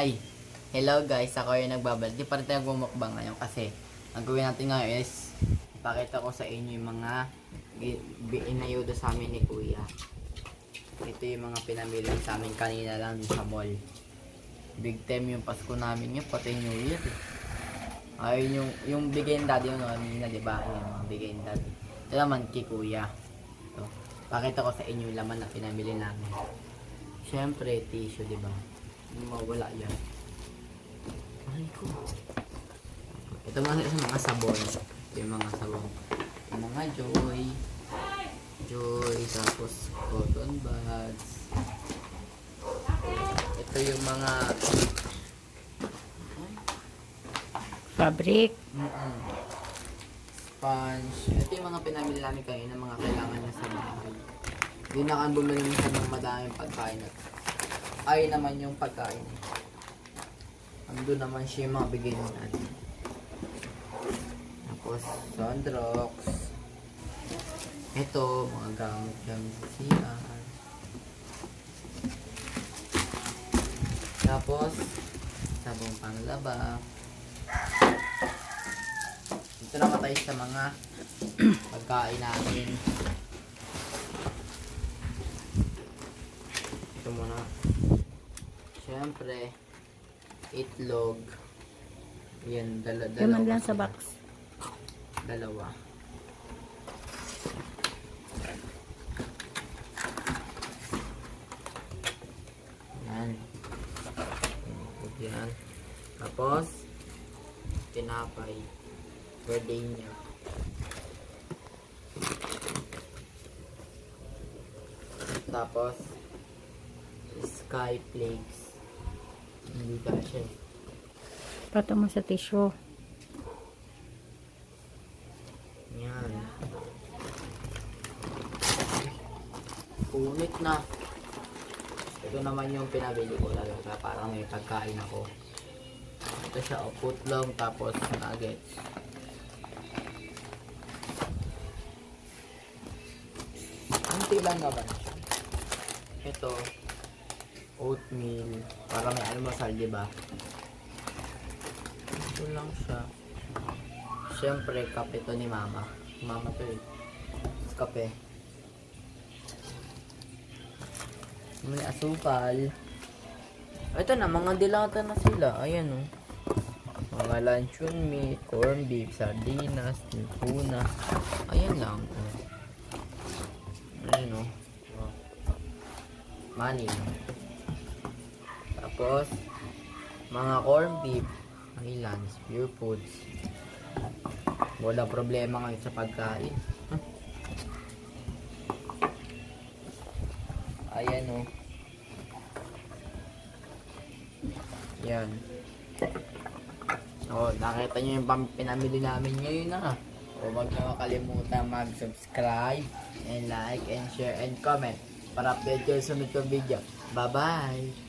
Ay, hello guys, ako yung nagbabalik. Di pa rin tayo nagmumukbang ngayon kasi ang gawin natin ngayon is ipakita ko sa inyo yung mga inayuda sa amin ni Kuya. Ito yung mga pinamili sa amin kanina lang din sa mall. Big time yung Pasko namin yun, pati New Year. Ay, yung bigay ng daddy yung kanina, diba? Yung mga bigay ng daddy. Ito naman kay Kuya. Ito, pakita ko sa inyo yung laman na pinamili namin. Siyempre, tissue, diba? Hindi mawala yan. Ay ko. Ito mga sabon. Ito yung mga sabon. Yung mga Joy. Tapos cotton buds. Ito yung mga fabric. Sponge. Ito yung mga pinamili namin kayo ng mga kailangan niya sa bahay. Hindi na kami bumili minsan ng madaming pagkain at ay naman yung pagkain. Ando naman siya yung mga bigay natin. Tapos, Sandrox. Ito, mga gamit sa CR. Tapos, sabong panglaba. Dito naman tayo sa mga pagkain natin. Ito muna. Siyempre, itlog. Yan, dalawa. Yaman lang sa box. Dalawa. Yan. Yan. Tapos, tinapay. Birthday niya. Tapos, sky flakes. Hindi ka siya. Pato mo sa tissue. Yan. Punit na. Ito naman yung pinabili ko talaga. Parang may pagkain ako. Ito siya, putlong tapos nuggets. Kunti lang naman siya. Ito, oatmeal. Para may almusal, diba? Ito lang siya. Siyempre, kape to ni Mama. Mama to eh. Kape. May asukal. Ito na, mga dilata na sila. Ayan o. Mga luncheon meat, corned beef, sardinas, tuna. Ayan lang. Ayan o. Money. Tapos, mga corned beef. Highlands, pure foods. Wala problema ngayon sa pagkain. Ayan o. Yan. O, nakita nyo yung pinamili namin ngayon na. O, huwag na makalimutan mag-subscribe and like and share and comment para update kayo sa sunod kong video. Bye-bye!